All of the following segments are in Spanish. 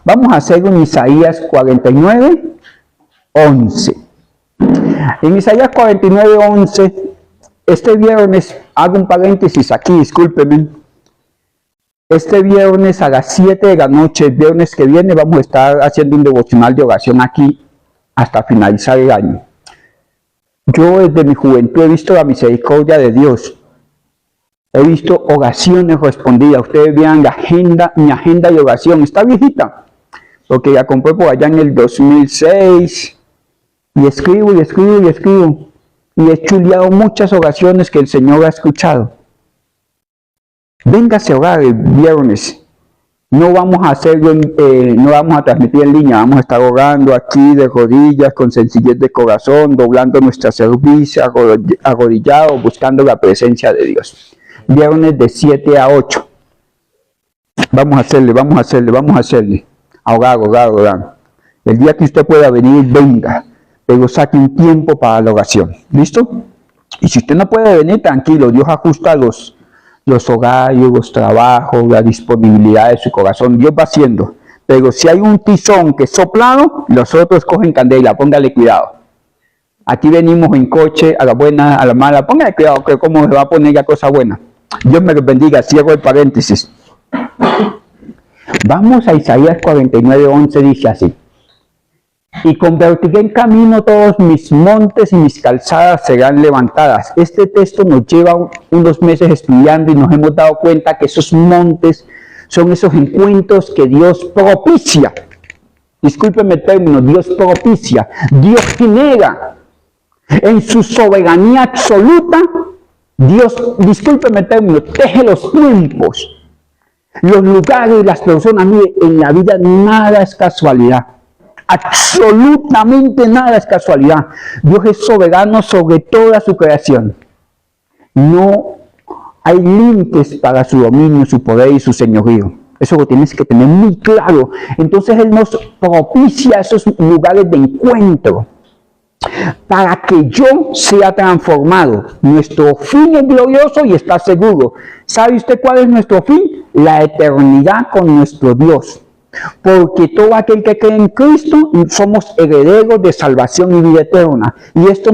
Vamos a hacer en Isaías 49, 11. En Isaías 49, 11, este viernes, hago un paréntesis aquí, discúlpenme. Este viernes a las 7 de la noche, el viernes que viene, vamos a estar haciendo un devocional de oración aquí hasta finalizar el año. Yo desde mi juventud he visto la misericordia de Dios. He visto oraciones respondidas. Ustedes vean mi agenda de oración. Está viejita, porque la compré por allá en el 2006. Y escribo, y escribo, y escribo. Y he chuleado muchas oraciones que el Señor ha escuchado. Véngase a orar el viernes. No vamos a hacerlo, no vamos a transmitir en línea, vamos a estar orando aquí de rodillas, con sencillez de corazón, doblando nuestra cerviz, arrodillados, buscando la presencia de Dios. Viernes de 7 a 8. Vamos a hacerle. A orar. El día que usted pueda venir, venga, pero saque un tiempo para la oración. ¿Listo? Y si usted no puede venir, tranquilo, Dios ajusta los horarios, los trabajos, la disponibilidad de su corazón. Dios va haciendo. Pero si hay un tizón que es soplado, los otros cogen candela, póngale cuidado. Aquí venimos en coche, a la buena, a la mala, póngale cuidado, que cómo se va a poner la cosa buena. Dios me los bendiga, cierro el paréntesis. Vamos a Isaías 49, 11, dice así. Y convertiré en camino todos mis montes y mis calzadas serán levantadas. Este texto nos lleva unos meses estudiando y nos hemos dado cuenta que esos montes son esos encuentros que Dios propicia. Discúlpenme el término, Dios propicia, Dios genera. En su soberanía absoluta, Dios, discúlpenme el término, teje los tiempos, los lugares, las personas. Mire, en la vida nada es casualidad. Absolutamente nada es casualidad. Dios es soberano sobre toda su creación. No hay límites para su dominio, su poder y su señorío. Eso lo tienes que tener muy claro. Entonces Él nos propicia esos lugares de encuentro para que yo sea transformado. Nuestro fin es glorioso y está seguro. ¿Sabe usted cuál es nuestro fin? La eternidad con nuestro Dios. Porque todo aquel que cree en Cristo somos herederos de salvación y vida eterna. Y esto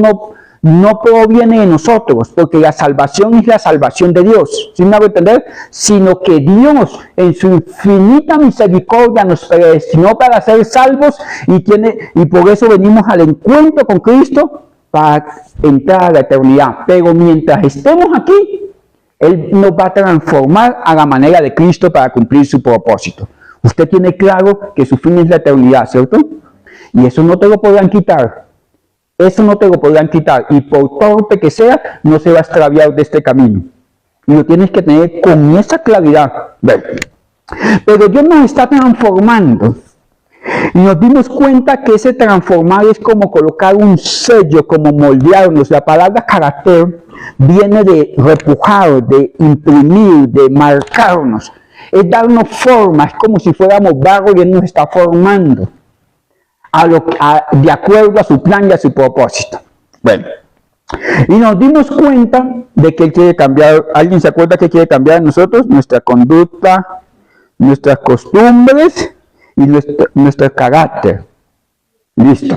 no proviene de nosotros, porque la salvación es la salvación de Dios, ¿sí me hago entender? Sino que Dios en su infinita misericordia nos predestinó para ser salvos y por eso venimos al encuentro con Cristo para entrar a la eternidad. Pero mientras estemos aquí, Él nos va a transformar a la manera de Cristo para cumplir su propósito. Usted tiene claro que su fin es la eternidad, ¿cierto? Y eso no te lo podrán quitar. Eso no te lo podrán quitar. Y por torpe que sea, no se va a extraviar de este camino. Y lo tienes que tener con esa claridad. Pero Dios nos está transformando. Y nos dimos cuenta que ese transformar es como colocar un sello, como moldearnos. La palabra carácter viene de repujar, de imprimir, de marcarnos. Es darnos forma, es como si fuéramos barro y Él nos está formando de acuerdo a su plan y a su propósito. Bueno, y nos dimos cuenta de que Él quiere cambiar. ¿Alguien se acuerda que quiere cambiar en nosotros? Nuestra conducta, nuestras costumbres y nuestro carácter. Listo.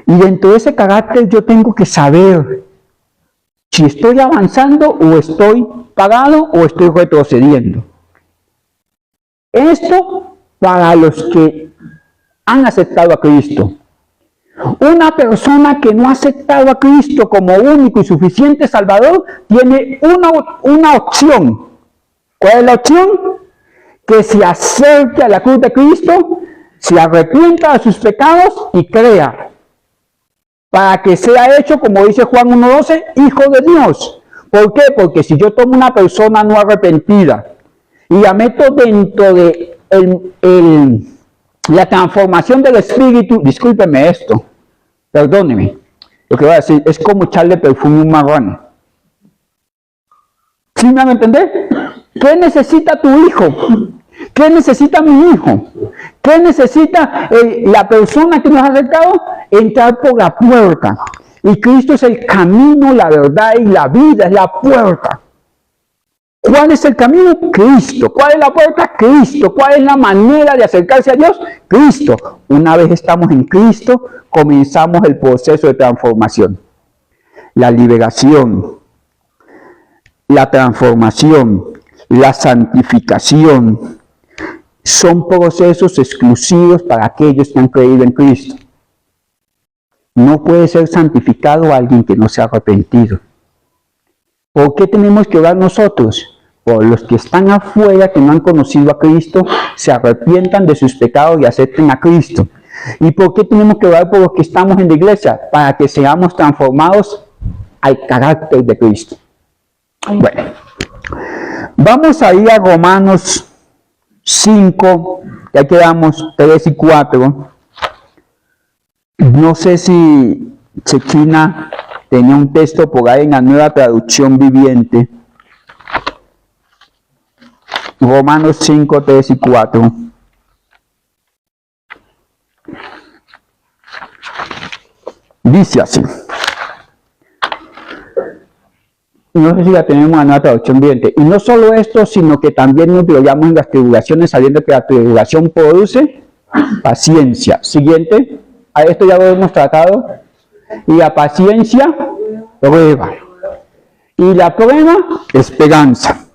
Y dentro de ese carácter yo tengo que saber si estoy avanzando o estoy parado o estoy retrocediendo. Esto para los que han aceptado a Cristo. Una persona que no ha aceptado a Cristo como único y suficiente Salvador tiene una opción. ¿Cuál es la opción? Que se acerque a la cruz de Cristo, se arrepienta de sus pecados y crea. Para que sea hecho, como dice Juan 1:12, hijo de Dios. ¿Por qué? Porque si yo tomo una persona no arrepentida y la meto dentro de la transformación del Espíritu, discúlpeme esto, perdóneme, lo que voy a decir es como echarle perfume a un marrano. ¿Sí me van a entender? ¿Qué necesita tu hijo? ¿Qué necesita mi hijo? ¿Qué necesita la persona que nos ha acercado? Entrar por la puerta. Y Cristo es el camino, la verdad y la vida, es la puerta. ¿Cuál es el camino? Cristo. ¿Cuál es la puerta? Cristo. ¿Cuál es la manera de acercarse a Dios? Cristo. Una vez estamos en Cristo, comenzamos el proceso de transformación. La liberación, la transformación, la santificación son procesos exclusivos para aquellos que han creído en Cristo. No puede ser santificado alguien que no se ha arrepentido. ¿Por qué tenemos que orar nosotros? Por los que están afuera, que no han conocido a Cristo, se arrepientan de sus pecados y acepten a Cristo. ¿Y por qué tenemos que orar por los que estamos en la iglesia? Para que seamos transformados al carácter de Cristo. Bueno, vamos a ir a Romanos 5, ya quedamos 3 y 4. No sé si Chechina tenía un texto por ahí en la Nueva Traducción Viviente. Romanos 5, 3 y 4. Dice así. No sé si la tenemos en la Nueva Traducción Viviente. Y no solo esto, sino que también nos gloriamos en las tribulaciones, sabiendo que la tribulación produce paciencia. Siguiente. A esto ya lo hemos tratado. Y la paciencia, prueba. Y la prueba, esperanza.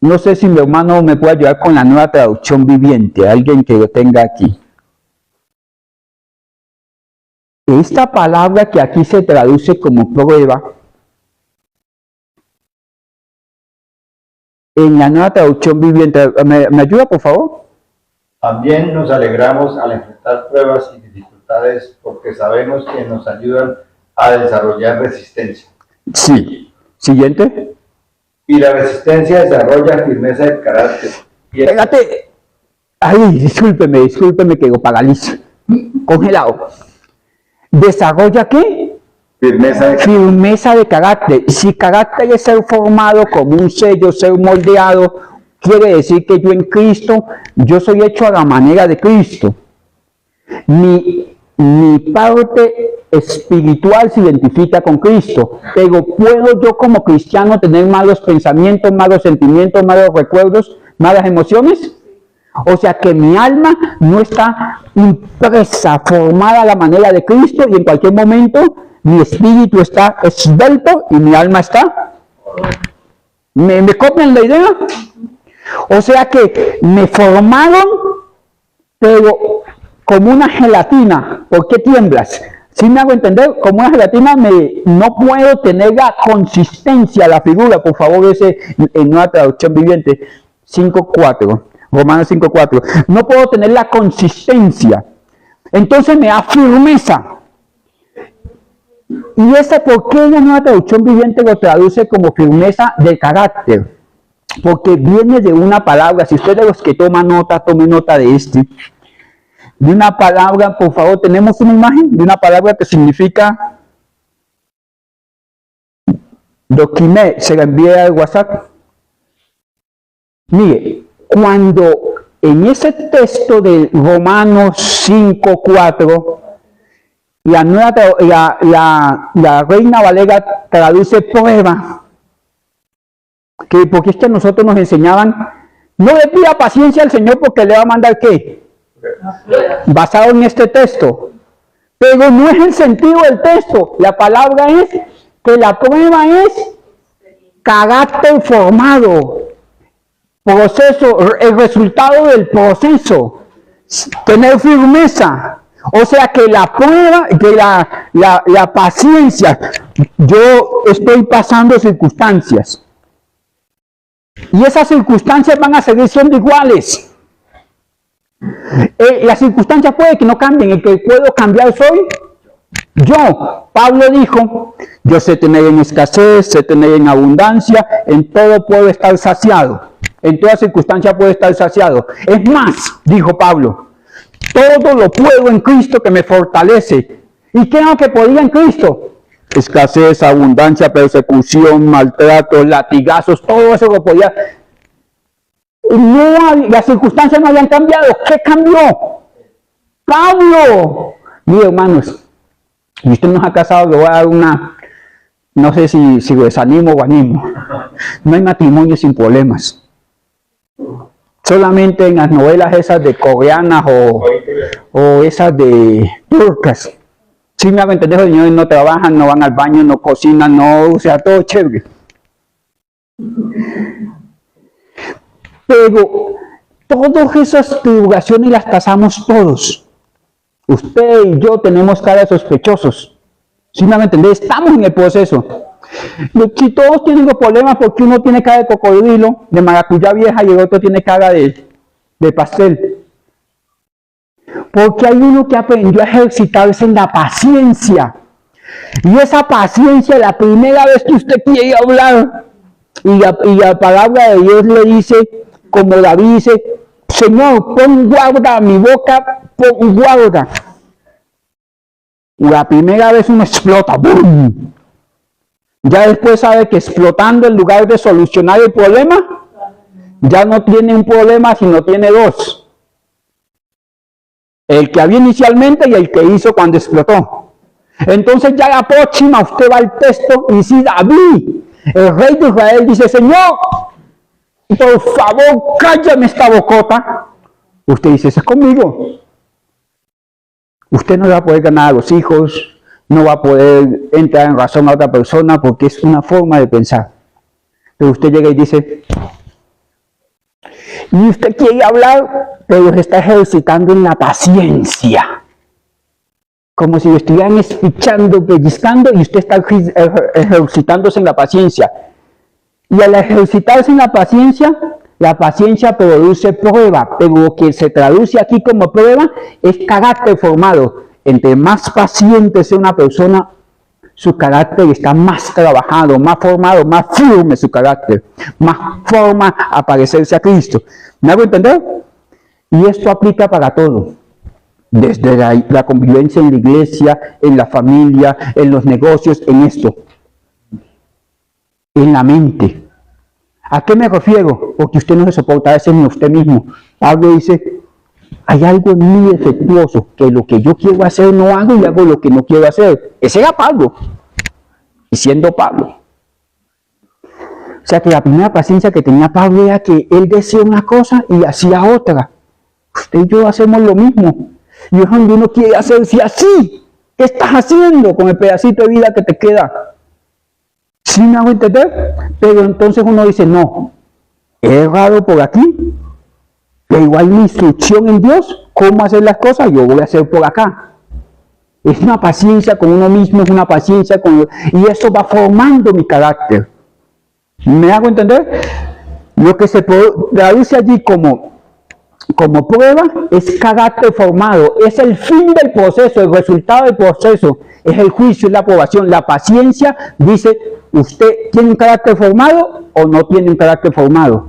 No sé si mi hermano me puede ayudar con la Nueva Traducción Viviente. Alguien que lo tenga aquí. Esta palabra que aquí se traduce como prueba, en la Nueva Traducción Viviente, ¿me ayuda por favor? También nos alegramos al enfrentar pruebas y dificultades porque sabemos que nos ayudan a desarrollar resistencia. Sí. Siguiente. Y la resistencia desarrolla firmeza de carácter. Espérate. Ay, discúlpeme que lo paralizo. Congelado. ¿Desarrolla qué? Firmeza de carácter. Si carácter es ser formado como un sello, ser moldeado, quiere decir que yo en Cristo, yo soy hecho a la manera de Cristo. Mi parte espiritual se identifica con Cristo, pero ¿puedo yo como cristiano tener malos pensamientos, malos sentimientos, malos recuerdos, malas emociones? O sea que mi alma no está impresa, formada a la manera de Cristo, y en cualquier momento mi espíritu está esbelto y mi alma está. ¿Me copian la idea? O sea que me formaron, pero como una gelatina. ¿Por qué tiemblas? ¿Sí me hago entender? Como una gelatina no puedo tener la consistencia, la figura, por favor, ese en Nueva Traducción Viviente 5.4, Romanos 5.4. No puedo tener la consistencia. Entonces me da firmeza. ¿Y por qué la Nueva Traducción Viviente lo traduce como firmeza de carácter? Porque viene de una palabra. Si usted de los que toma nota, tome nota de de una palabra, por favor, tenemos una imagen de una palabra que significa doquimé, se la envié al WhatsApp. Mire, cuando en ese texto de Romanos 5.4, la Reina Valera traduce prueba, porque es que a nosotros nos enseñaban, no le pida paciencia al Señor porque le va a mandar ¿qué? Basado en este texto. Pero no es el sentido del texto. La palabra es que la prueba es carácter formado, proceso, el resultado del proceso, tener firmeza. O sea que la prueba, que la paciencia, yo estoy pasando circunstancias y esas circunstancias van a seguir siendo iguales. Las circunstancias puede que no cambien, el que puedo cambiar soy yo. Pablo dijo, yo sé tener en escasez, sé tener en abundancia, en todo puedo estar saciado, en toda circunstancia puedo estar saciado. Es más, dijo Pablo, todo lo puedo en Cristo que me fortalece. ¿Y qué es lo que podía en Cristo? Escasez, abundancia, persecución, maltratos, latigazos, todo eso lo podía. Las circunstancias no habían cambiado. ¿Qué cambió? Pablo. Mire, hermanos, si usted no ha casado, le voy a dar No sé si desanimo o animo. No hay matrimonio sin problemas. Solamente en las novelas esas de coreanas o esas de turcas. Si me hago entender, los señores no trabajan, no van al baño, no cocinan, no, o sea, todo chévere. Pero todas esas tribulaciones las pasamos todos. Usted y yo tenemos cara de sospechosos. Si me hago entender, estamos en el proceso. Si todos tienen los problemas, porque uno tiene cara de cocodrilo, de maracuyá vieja, y el otro tiene cara de pastel. Porque hay uno que aprendió a ejercitarse en la paciencia. Y esa paciencia, la primera vez que usted quiere hablar, y la palabra de Dios le dice, como David dice, Señor, pon guarda a mi boca, pon guarda. La primera vez uno explota, ¡boom! Ya después sabe que explotando en lugar de solucionar el problema, ya no tiene un problema, sino tiene dos. El que había inicialmente y el que hizo cuando explotó. Entonces ya la próxima usted va al texto y dice, David, el rey de Israel, dice, Señor, por favor, cállame esta bocota. Usted dice, eso es conmigo. Usted no va a poder ganar a los hijos, no va a poder entrar en razón a otra persona porque es una forma de pensar. Pero usted llega y dice, y usted quiere hablar, pero se está ejercitando en la paciencia. Como si lo estuvieran espichando, pellizcando, y usted está ejercitándose en la paciencia. Y al ejercitarse en la paciencia produce prueba, pero lo que se traduce aquí como prueba es carácter formado. Entre más paciente sea una persona, su carácter está más trabajado, más formado, más firme su carácter, más forma a parecerse a Cristo. ¿Me hago entender? Y esto aplica para todo. Desde la convivencia en la iglesia, en la familia, en los negocios, en esto. En la mente. ¿A qué me refiero? Porque usted no se soporta a veces ni usted mismo. Pablo dice, hay algo en mí defectuoso, que lo que yo quiero hacer no hago y hago lo que no quiero hacer. Ese era Pablo. Y siendo Pablo. O sea que la primera paciencia que tenía Pablo era que él decía una cosa y hacía otra. Usted y yo hacemos lo mismo. Y es donde uno quiere hacerse así. ¿Qué estás haciendo con el pedacito de vida que te queda? ¿Sí me hago entender? Pero entonces uno dice, no, he errado por aquí, pero igual mi instrucción en Dios, cómo hacer las cosas, yo voy a hacer por acá. Es una paciencia con uno mismo, es una paciencia con... Y eso va formando mi carácter. ¿Me hago entender? Lo que se traduce allí como prueba es carácter formado, es el fin del proceso, el resultado del proceso, es el juicio, es la aprobación. La paciencia dice, ¿usted tiene un carácter formado o no tiene un carácter formado?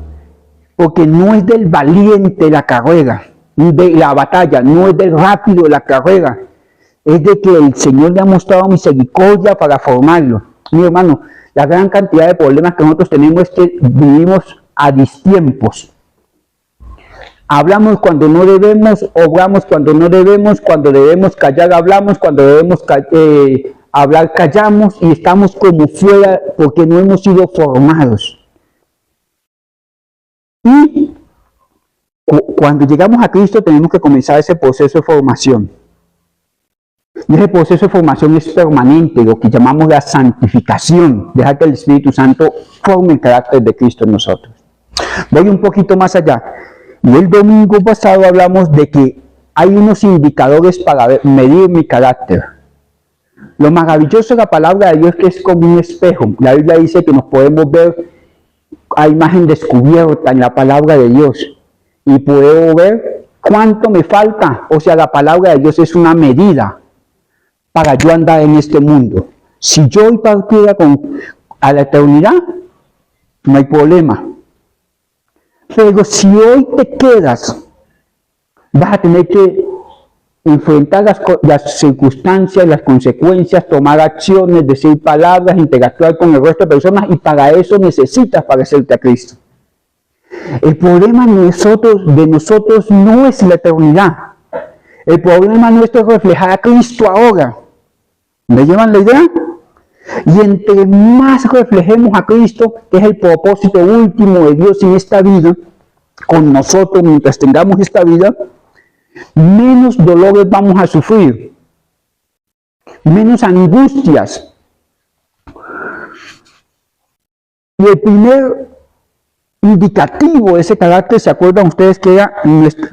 Porque no es del valiente la carrera, de la batalla, no es del rápido la carrera, es de que el Señor le ha mostrado misericordia para formarlo. Mi hermano, la gran cantidad de problemas que nosotros tenemos es que vivimos a distiempos. Hablamos cuando no debemos, obramos cuando no debemos, cuando debemos callar hablamos, cuando debemos hablar callamos, y estamos como fuera porque no hemos sido formados. Y cuando llegamos a Cristo tenemos que comenzar ese proceso de formación. Y ese proceso de formación es permanente, lo que llamamos la santificación, dejar que el Espíritu Santo forme el carácter de Cristo en nosotros. Voy un poquito más allá. Y el domingo pasado hablamos de que hay unos indicadores para medir mi carácter. Lo maravilloso de la palabra de Dios es que es como un espejo. La Biblia dice que nos podemos ver a imagen descubierta en la palabra de Dios. Y puedo ver cuánto me falta. O sea, la palabra de Dios es una medida para yo andar en este mundo. Si yo hoy partiera a la eternidad, no hay problema. Pero si hoy te quedas, vas a tener que enfrentar las circunstancias, las consecuencias, tomar acciones, decir palabras, interactuar con el resto de personas, y para eso necesitas parecerte a Cristo. El problema de nosotros no es la eternidad. El problema nuestro es reflejar a Cristo ahora. ¿Me llevan la idea? Y entre más reflejemos a Cristo, que es el propósito último de Dios en esta vida, con nosotros mientras tengamos esta vida, menos dolores vamos a sufrir, menos angustias. Y el primer indicativo de ese carácter, ¿se acuerdan ustedes que era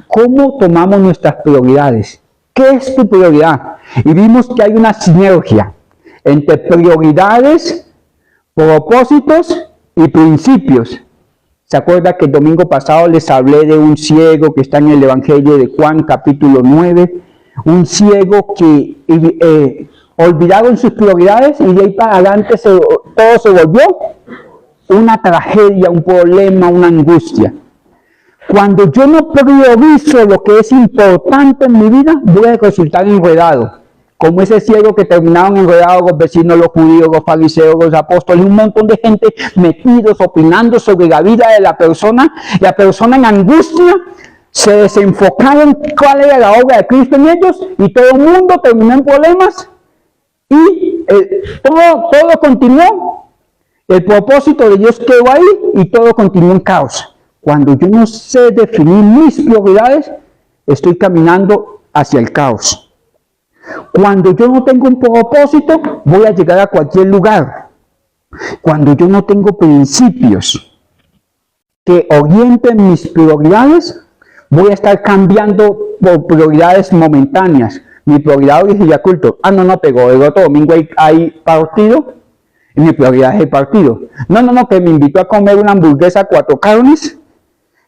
cómo tomamos nuestras prioridades? ¿Qué es tu prioridad? Y vimos que hay una sinergia entre prioridades, propósitos y principios. ¿Se acuerdan que el domingo pasado les hablé de un ciego que está en el Evangelio de Juan, capítulo 9? Un ciego que olvidaron sus prioridades y de ahí para adelante todo se volvió una tragedia, un problema, una angustia. Cuando yo no priorizo lo que es importante en mi vida, voy a resultar enredado. Como ese ciego que terminaron enredados los vecinos, los judíos, los fariseos, los apóstoles, un montón de gente metidos, opinando sobre la vida de la persona en angustia, se desenfocaron cuál era la obra de Cristo en ellos, y todo el mundo terminó en problemas, y todo continuó. El propósito de Dios quedó ahí, y todo continuó en caos. Cuando yo no sé definir mis prioridades, estoy caminando hacia el caos. Cuando yo no tengo un propósito, voy a llegar a cualquier lugar. Cuando yo no tengo principios que orienten mis prioridades, voy a estar cambiando por prioridades momentáneas. Mi prioridad hoy es ir a culto. Pero el otro domingo hay partido, y mi prioridad es el partido. Que me invitó a comer una hamburguesa 4 carnes,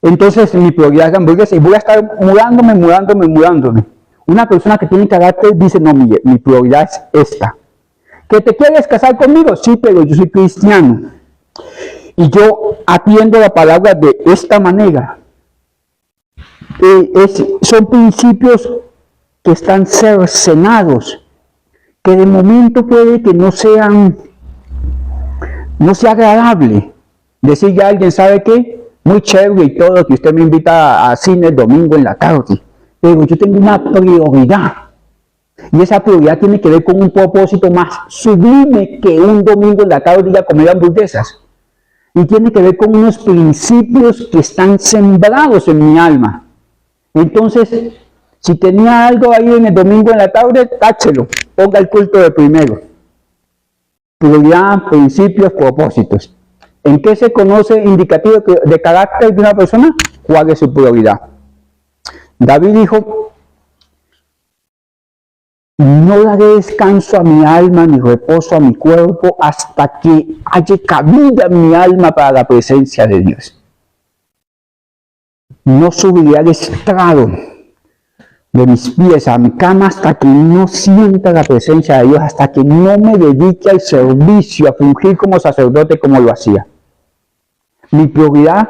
entonces mi prioridad es la hamburguesa, y voy a estar mudándome. Una persona que tiene carácter dice, no, Miguel, mi prioridad es esta. ¿Que te quieres casar conmigo? Sí, pero yo soy cristiano. Y yo atiendo la palabra de esta manera. Son principios que están cercenados, que de momento puede que no sea agradable. Decirle a alguien, ¿sabe qué? Muy chévere y todo, que usted me invita a cine el domingo en la tarde. Pero yo tengo una prioridad, y esa prioridad tiene que ver con un propósito más sublime que un domingo en la tarde ir a comer hamburguesas, y tiene que ver con unos principios que están sembrados en mi alma. Entonces, si tenía algo ahí en el domingo en la tarde, táchelo, ponga el culto de primero. Prioridad, principios, propósitos. ¿En qué se conoce indicativo de carácter de una persona? ¿Cuál es su prioridad? David dijo, no daré descanso a mi alma ni reposo a mi cuerpo hasta que haya cabida en mi alma para la presencia de Dios. No subiré al estrado de mis pies a mi cama hasta que no sienta la presencia de Dios, hasta que no me dedique al servicio, a fungir como sacerdote como lo hacía. Mi prioridad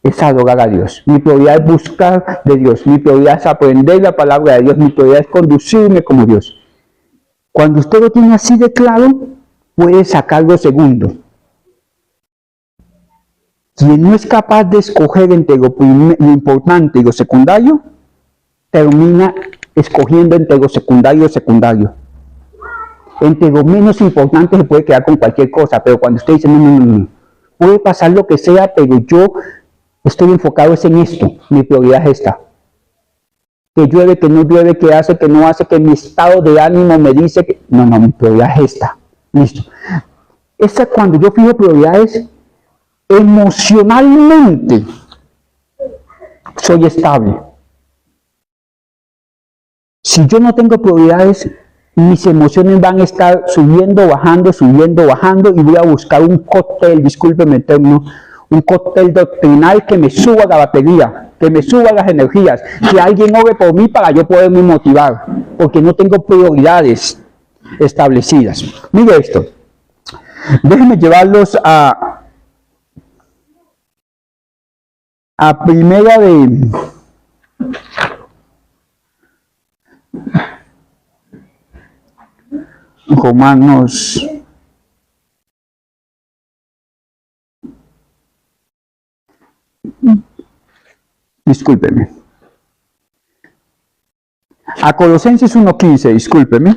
es adorar a Dios, mi prioridad es buscar de Dios, mi prioridad es aprender la palabra de Dios, mi prioridad es conducirme como Dios. Cuando usted lo tiene así de claro, puede sacar lo segundo. Quien no es capaz de escoger entre lo importante y lo secundario, termina escogiendo entre lo secundario y lo secundario. Entre lo menos importante se puede quedar con cualquier cosa, pero cuando usted dice, no, puede pasar lo que sea, pero yo estoy enfocado en esto, mi prioridad es esta. Que llueve, que no llueve, que hace, que no hace, que mi estado de ánimo me dice que... No, mi prioridad es esta. Listo. Esa, cuando yo fijo prioridades, emocionalmente soy estable. Si yo no tengo prioridades, mis emociones van a estar subiendo, bajando, y voy a buscar un cóctel, discúlpeme el término, un cóctel doctrinal que me suba la batería, que me suba las energías, que alguien ore por mí para yo poderme motivar, porque no tengo prioridades establecidas. Mire esto, déjenme llevarlos a primera de Romanos. Discúlpeme. A Colosenses 1:15, discúlpeme.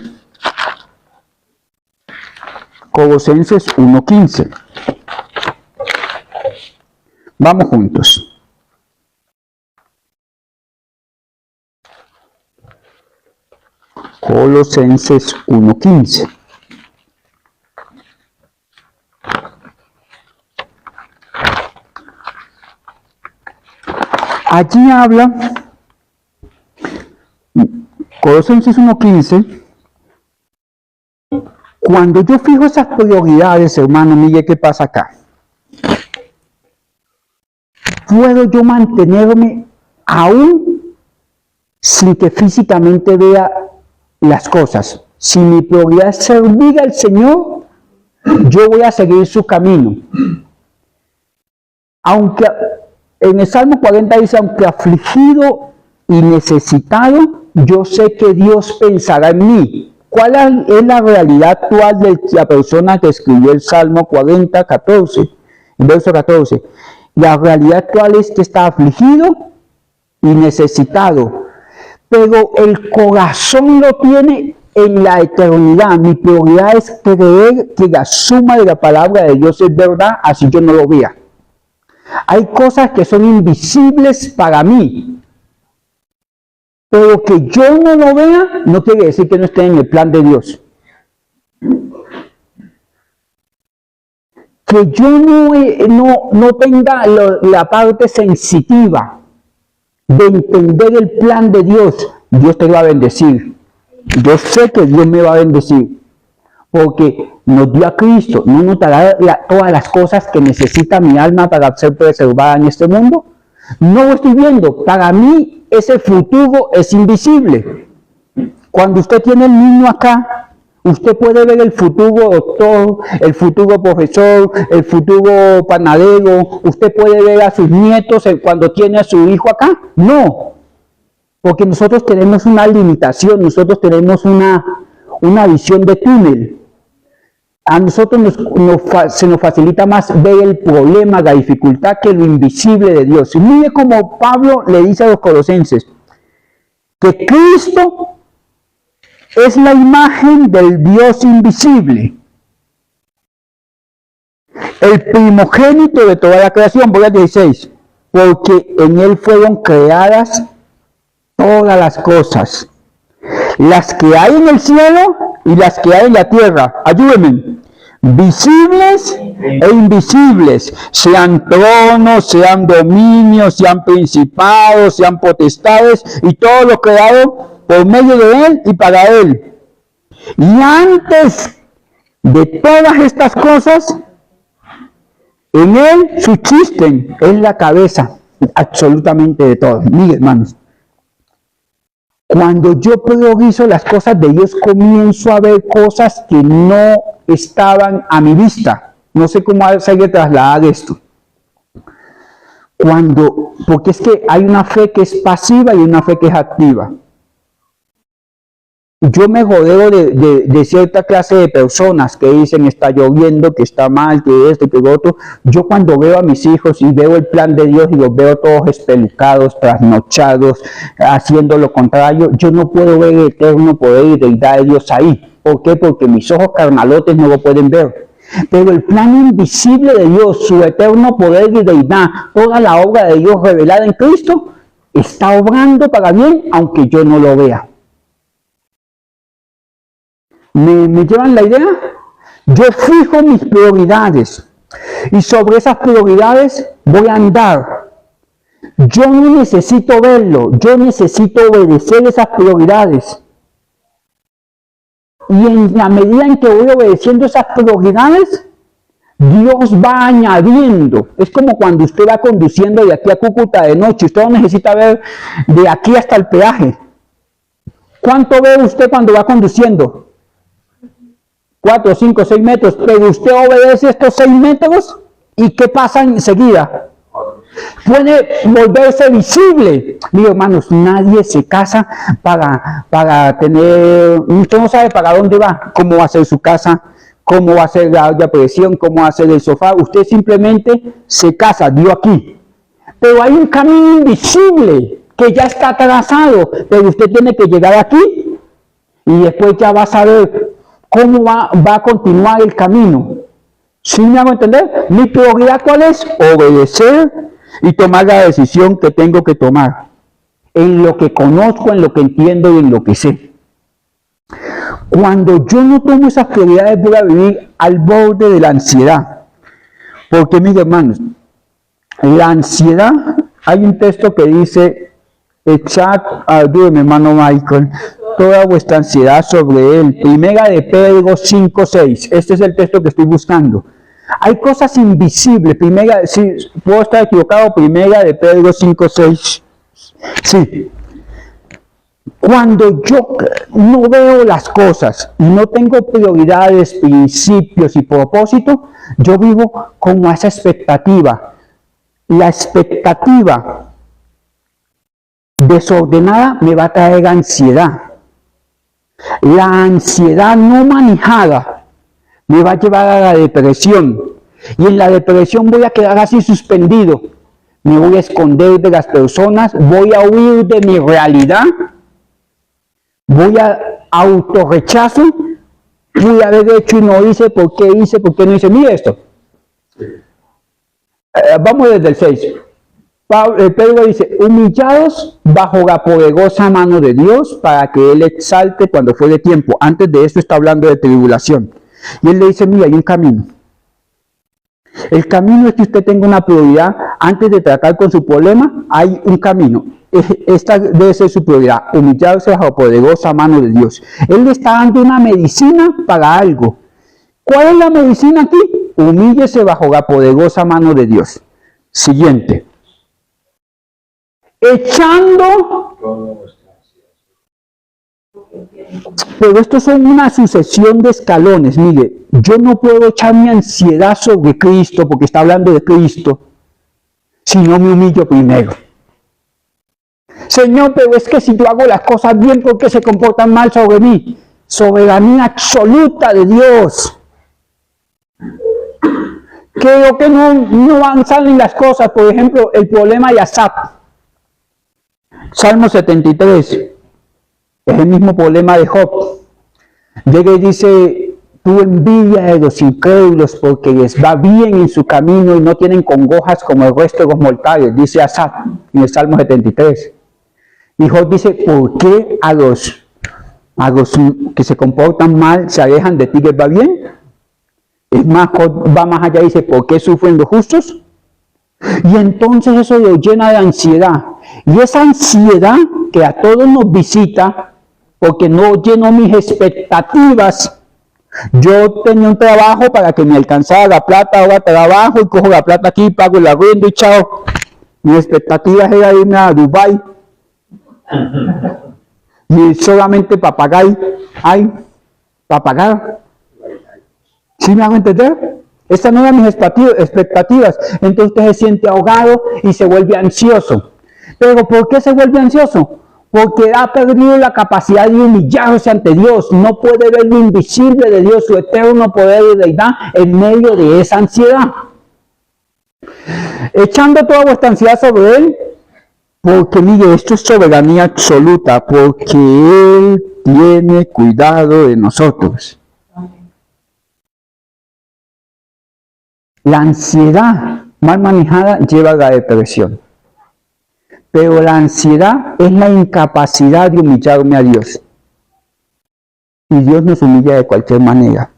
Colosenses 1:15. Vamos juntos. Colosenses 1:15. Allí habla, Colosenses 1:15, cuando yo fijo esas prioridades, hermano Miguel, ¿qué pasa acá? ¿Puedo yo mantenerme aún sin que físicamente vea las cosas? Si mi prioridad es servir al Señor, yo voy a seguir su camino. Aunque en el Salmo 40 dice, aunque afligido y necesitado, yo sé que Dios pensará en mí. ¿Cuál es la realidad actual de la persona que escribió el Salmo 40, 14, el verso 14? La realidad actual es que está afligido y necesitado, pero el corazón lo tiene en la eternidad. Mi prioridad es creer que la suma de la palabra de Dios es verdad, así yo no lo vea. Hay cosas que son invisibles para mí, pero que yo no lo vea no quiere decir que no esté en el plan de Dios. Que yo no tenga la parte sensitiva de entender el plan de Dios, Dios te va a bendecir. Yo sé que Dios me va a bendecir, porque nos dio a Cristo. ¿No notará todas las cosas que necesita mi alma para ser preservada en este mundo? No lo estoy viendo. Para mí ese futuro es invisible. Cuando usted tiene el niño acá, usted puede ver el futuro doctor, el futuro profesor, el futuro panadero. Usted puede ver a sus nietos cuando tiene a su hijo acá. No, porque nosotros tenemos una limitación, nosotros tenemos una visión de túnel. A nosotros se nos facilita más ver el problema, la dificultad, que lo invisible de Dios. Y mire como Pablo le dice a los colosenses, que Cristo es la imagen del Dios invisible, el primogénito de toda la creación, por el 16, porque en él fueron creadas todas las cosas, las que hay en el cielo y las que hay en la tierra. Ayúdenme. Visibles e invisibles, sean tronos, sean dominios, sean principados, sean potestades, y todo lo creado por medio de él y para él. Y antes de todas estas cosas, en él subsisten, es la cabeza absolutamente de todo. Miren, hermanos, cuando yo priorizo las cosas de Dios, comienzo a ver cosas que no estaban a mi vista. No sé cómo hacer que trasladar esto. Porque es que hay una fe que es pasiva y una fe que es activa. Yo me rodeo de cierta clase de personas que dicen está lloviendo, que está mal, que esto, que lo otro. Yo cuando veo a mis hijos y veo el plan de Dios y los veo todos espelucados, trasnochados, haciendo lo contrario, yo no puedo ver el eterno poder y deidad de Dios ahí. ¿Por qué? Porque mis ojos carnalotes no lo pueden ver. Pero el plan invisible de Dios, su eterno poder y deidad, toda la obra de Dios revelada en Cristo, está obrando para bien, aunque yo no lo vea. ¿Me llevan la idea? Yo fijo mis prioridades y sobre esas prioridades voy a andar. Yo no necesito verlo, yo necesito obedecer esas prioridades. Y en la medida en que voy obedeciendo esas prioridades, Dios va añadiendo. Es como cuando usted va conduciendo de aquí a Cúcuta de noche. Usted no necesita ver de aquí hasta el peaje. ¿Cuánto ve usted cuando va conduciendo? 4, 5, 6 metros, pero usted obedece estos 6 metros y ¿qué pasa enseguida? Puede volverse visible. Mire, hermanos, nadie se casa para tener, usted no sabe para dónde va, cómo va a ser su casa, cómo va a ser la olla a presión, cómo va a ser el sofá. Usted simplemente se casa, dio aquí. Pero hay un camino invisible que ya está trazado, pero usted tiene que llegar aquí y después ya va a saber cómo va a continuar el camino. ¿Sí me hago entender? Mi prioridad, ¿cuál es? Obedecer y tomar la decisión que tengo que tomar. En lo que conozco, en lo que entiendo y en lo que sé. Cuando yo no tomo esas prioridades, voy a vivir al borde de la ansiedad. Porque, mis hermanos, la ansiedad, hay un texto que dice, echad a mi hermano Michael, toda vuestra ansiedad sobre él. Primera de Pedro 5:6. Este es el texto que estoy buscando. Hay cosas invisibles. Primera, si puedo estar equivocado, Primera de Pedro 5:6. Sí. Cuando yo no veo las cosas y no tengo prioridades, principios y propósitos, yo vivo con esa expectativa. La expectativa desordenada me va a traer ansiedad. La ansiedad no manejada me va a llevar a la depresión. Y en la depresión voy a quedar así suspendido. Me voy a esconder de las personas, voy a huir de mi realidad, voy a autorrechazo, voy a haber hecho y no hice, ¿por qué hice? ¿Por qué no hice? Mire esto. Vamos desde el 6. Pedro dice, humillados bajo la poderosa mano de Dios para que Él exalte cuando fuere tiempo. Antes de esto está hablando de tribulación. Y Él le dice, mira, hay un camino. El camino es que usted tenga una prioridad. Antes de tratar con su problema, hay un camino. Esta debe ser su prioridad, humillarse bajo la poderosa mano de Dios. Él le está dando una medicina para algo. ¿Cuál es la medicina aquí? Humíllese bajo la poderosa mano de Dios. Siguiente. Echando. Pero estos son una sucesión de escalones. Mire, yo no puedo echar mi ansiedad sobre Cristo, porque está hablando de Cristo, si no me humillo primero. Señor, pero es que si yo hago las cosas bien, ¿por qué se comportan mal sobre mí? Soberanía absoluta de Dios. Creo que no salen las cosas. Por ejemplo, el problema de Asaf. Salmo 73. Es el mismo problema de Job. Llega y dice, tú envidia de los incrédulos porque les va bien en su camino y no tienen congojas como el resto de los mortales, dice Asaf en el Salmo 73. Y Job dice, ¿por qué a los que se comportan mal se alejan de ti que va bien? Es más, Job va más allá y dice, ¿por qué sufren los justos? Y entonces eso lo llena de ansiedad. Y esa ansiedad que a todos nos visita, porque no llenó mis expectativas. Yo tenía un trabajo para que me alcanzara la plata, ahora trabajo y cojo la plata aquí, pago el arriendo y chao. Mi expectativa era irme a Dubái. Y solamente para pagar, para pagar. ¿Sí me hago entender? Estas no eran mis expectativas. Entonces usted se siente ahogado y se vuelve ansioso. ¿Pero por qué se vuelve ansioso? Porque ha perdido la capacidad de humillarse ante Dios. No puede ver lo invisible de Dios, su eterno poder y deidad en medio de esa ansiedad. Echando toda vuestra ansiedad sobre Él, porque mire, esto es soberanía absoluta, porque Él tiene cuidado de nosotros. La ansiedad mal manejada lleva a la depresión. Pero la ansiedad es la incapacidad de humillarme a Dios. Y Dios nos humilla de cualquier manera.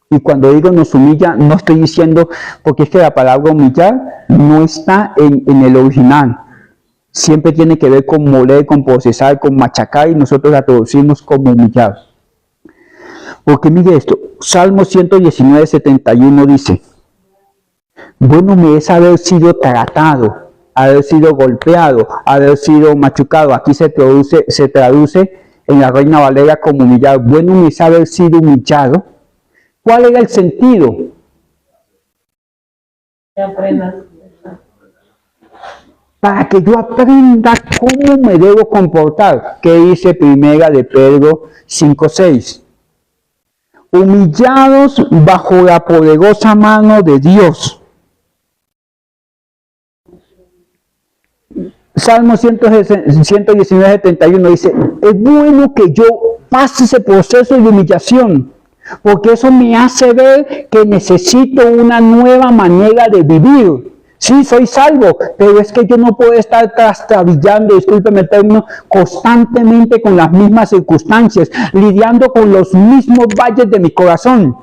Y cuando digo nos humilla, no estoy diciendo, porque es que la palabra humillar no está en el original. Siempre tiene que ver con moler, con procesar, con machacar, y nosotros la traducimos como humillar. Porque mire esto, Salmo 119, 71 dice, bueno me es haber sido tratado, haber sido golpeado, haber sido machucado. Aquí se traduce en la Reina Valera como humillado. Bueno me es haber sido humillado. ¿Cuál era el sentido? Que aprendas. Para que yo aprenda cómo me debo comportar. ¿Qué dice Primera de Pedro 5:6? Humillados bajo la poderosa mano de Dios. Salmo 119, 71 dice, es bueno que yo pase ese proceso de humillación, porque eso me hace ver que necesito una nueva manera de vivir. Sí, soy salvo, pero es que yo no puedo estar trastabillando, discúlpeme el término, constantemente con las mismas circunstancias, lidiando con los mismos valles de mi corazón.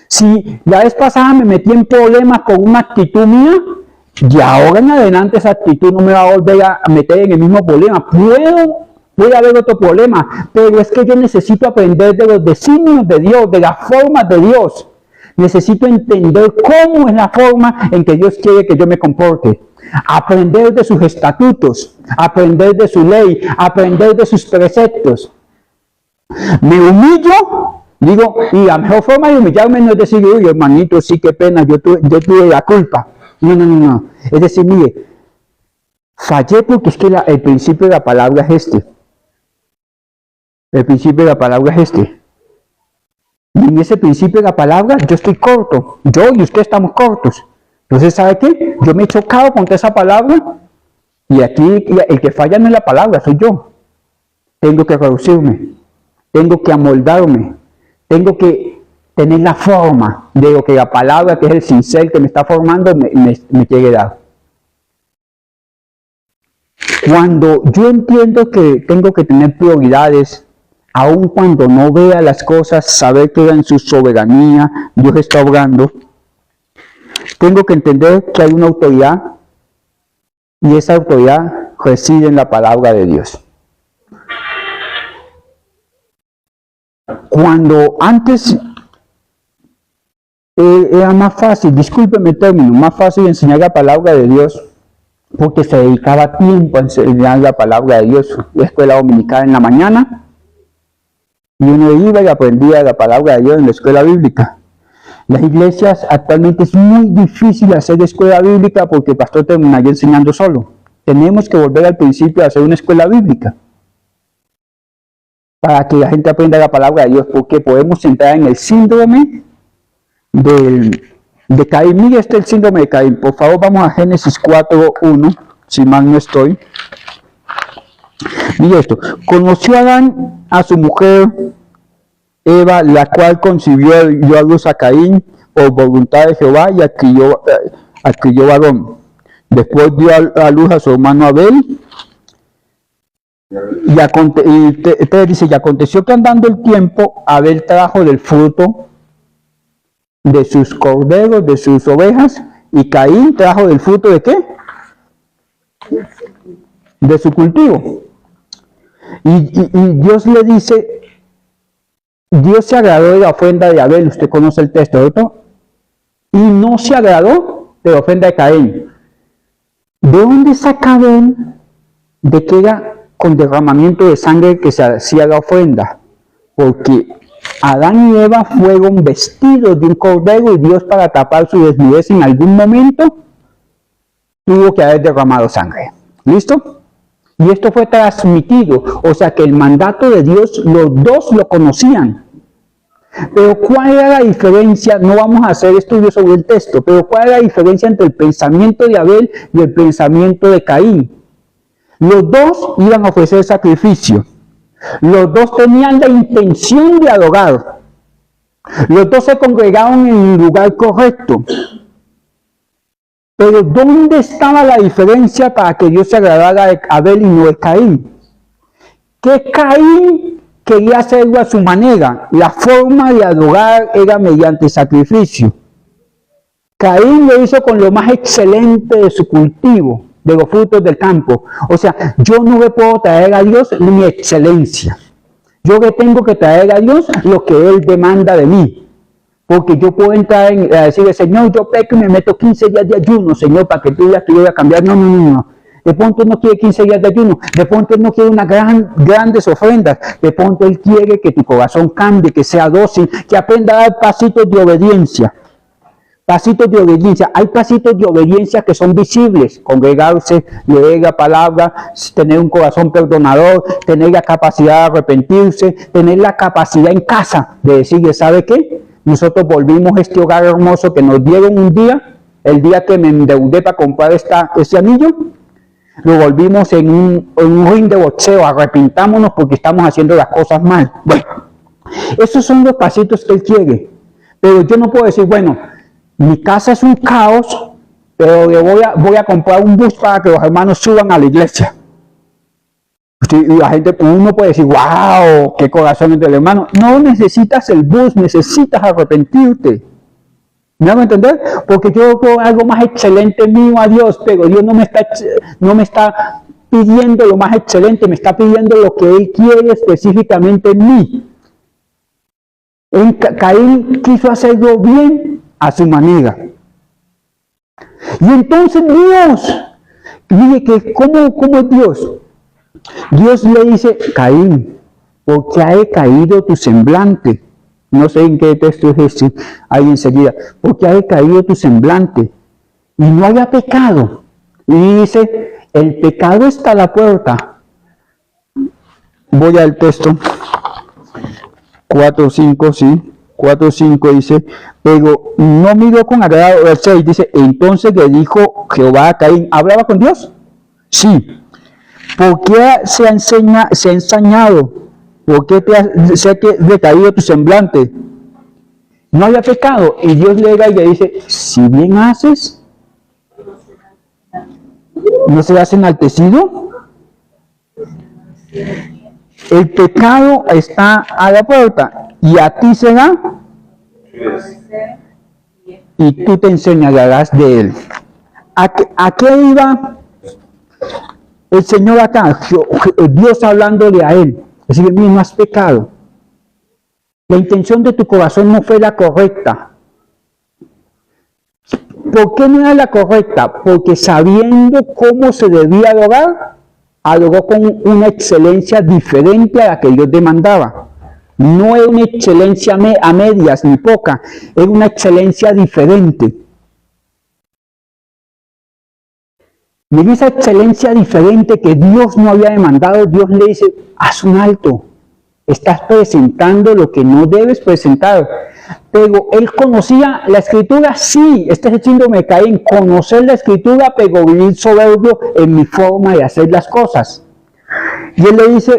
Si la vez pasada me metí en problemas con una actitud mía, y ahora en adelante esa actitud no me va a volver a meter en el mismo problema. Puede haber otro problema, pero es que yo necesito aprender de los designios de Dios, de las formas de Dios. Necesito entender cómo es la forma en que Dios quiere que yo me comporte. Aprender de sus estatutos, aprender de su ley, aprender de sus preceptos. Me humillo, digo, y la mejor forma de humillarme no es decir, uy, hermanito, sí, qué pena, yo tuve la culpa. No. Es decir, mire, fallé porque es que el principio de la palabra es este. El principio de la palabra es este. Y en ese principio de la palabra yo estoy corto. Yo y usted estamos cortos. Entonces, ¿sabe qué? Yo me he chocado contra esa palabra y aquí el que falla no es la palabra, soy yo. Tengo que reducirme. Tengo que amoldarme. Tengo que tener la forma de lo que la palabra, que es el cincel que me está formando, me quiere dar. Cuando yo entiendo que tengo que tener prioridades, aun cuando no vea las cosas, saber que en su soberanía Dios está obrando, tengo que entender que hay una autoridad y esa autoridad reside en la palabra de Dios. Cuando antes era más fácil, discúlpeme el término, más fácil enseñar la palabra de Dios, porque se dedicaba tiempo a enseñar la palabra de Dios. La escuela dominical en la mañana, y uno iba y aprendía la palabra de Dios en la escuela bíblica. Las iglesias actualmente es muy difícil hacer escuela bíblica porque el pastor terminaría enseñando solo. Tenemos que volver al principio a hacer una escuela bíblica para que la gente aprenda la palabra de Dios, porque podemos entrar en el síndrome de Caín. Mire, este es el síndrome de Caín. Por favor, vamos a Génesis 4:1, si mal no estoy. Mire esto. Conoció Adán a su mujer Eva, la cual concibió y dio a luz a Caín por voluntad de Jehová y adquirió varón. Después dio a luz a su hermano Abel. Y aconteció que andando el tiempo, Abel trajo del fruto de sus corderos, de sus ovejas, y Caín trajo del fruto ¿de qué? De su cultivo. Y Dios le dice, Dios se agradó de la ofrenda de Abel, usted conoce el texto, ¿cierto? Y no se agradó de la ofrenda de Caín. ¿De dónde saca Abel de que era con derramamiento de sangre que se hacía la ofrenda? Porque Adán y Eva fueron vestidos de un cordero y Dios, para tapar su desnudez en algún momento, tuvo que haber derramado sangre. ¿Listo? Y esto fue transmitido, o sea que el mandato de Dios, los dos lo conocían. Pero ¿cuál era la diferencia? No vamos a hacer estudios sobre el texto, pero ¿cuál era la diferencia entre el pensamiento de Abel y el pensamiento de Caín? Los dos iban a ofrecer sacrificio. Los dos tenían la intención de adorar. Los dos se congregaron en el lugar correcto. Pero ¿dónde estaba la diferencia para que Dios se agradara de Abel y no de Caín? Que Caín quería hacerlo a su manera. La forma de adorar era mediante sacrificio. Caín lo hizo con lo más excelente de su cultivo, de los frutos del campo. O sea, yo no le puedo traer a Dios mi excelencia. Yo le tengo que traer a Dios lo que Él demanda de mí. Porque yo puedo entrar a decirle, Señor, yo peco y me meto 15 días de ayuno, Señor, para que tú digas que yo voy a cambiar. No. De pronto Él no quiere 15 días de ayuno. De pronto Él no quiere unas grandes ofrendas. De pronto Él quiere que tu corazón cambie, que sea dócil, que aprenda a dar pasitos de obediencia. Pasitos de obediencia. Hay pasitos de obediencia que son visibles. Congregarse, leer la palabra, tener un corazón perdonador, tener la capacidad de arrepentirse, tener la capacidad en casa de decirle, ¿sabe qué? Nosotros volvimos este hogar hermoso que nos dieron un día, el día que me endeudé para comprar ese anillo, lo volvimos en un ring de boxeo, arrepintámonos porque estamos haciendo las cosas mal. Bueno, Esos son los pasitos que Él quiere. Pero yo no puedo decir, bueno, mi casa es un caos, pero le voy a comprar un bus para que los hermanos suban a la iglesia. Y la gente, uno puede decir, wow, qué corazones del hermano. No necesitas el bus, necesitas arrepentirte. ¿Me hago entender? Porque yo hago algo más excelente mío a Dios, pero Dios no me está pidiendo lo más excelente, me está pidiendo lo que Él quiere específicamente en mí. Caín quiso hacerlo bien a su manera. Y entonces Dios, mire que ¿cómo es Dios? Dios le dice, Caín, ¿por qué ha decaído tu semblante? No sé en qué texto es este, ahí enseguida. ¿Por qué ha decaído tu semblante? Y no haya pecado. Y dice, el pecado está a la puerta. Voy al texto. 4:5, sí. 4:5 dice, pero no miró con agrado. El 6 dice, entonces le dijo Jehová a Caín, ¿hablaba con Dios? Sí. ¿Por qué se ha ensañado? ¿Por qué se ha decaído tu semblante? No haya pecado. Y Dios le dice, si bien haces, ¿no serás enaltecido? El pecado está a la puerta y a ti será y tú te enseñarás de él. ¿A qué iba el Señor acá? Dios hablándole a él. Es decir, no has pecado. La intención de tu corazón no fue la correcta. ¿Por qué no era la correcta? Porque sabiendo cómo se debía adorar, adoró con una excelencia diferente a la que Dios demandaba. No es una excelencia a medias ni poca, es una excelencia diferente. Y en esa excelencia diferente que Dios no había demandado, Dios le dice, haz un alto. Estás presentando lo que no debes presentar. Pero él conocía la escritura, sí, este es el síndrome de Caín, conocer la escritura, pero vivir soberbio en mi forma de hacer las cosas. Y él le dice,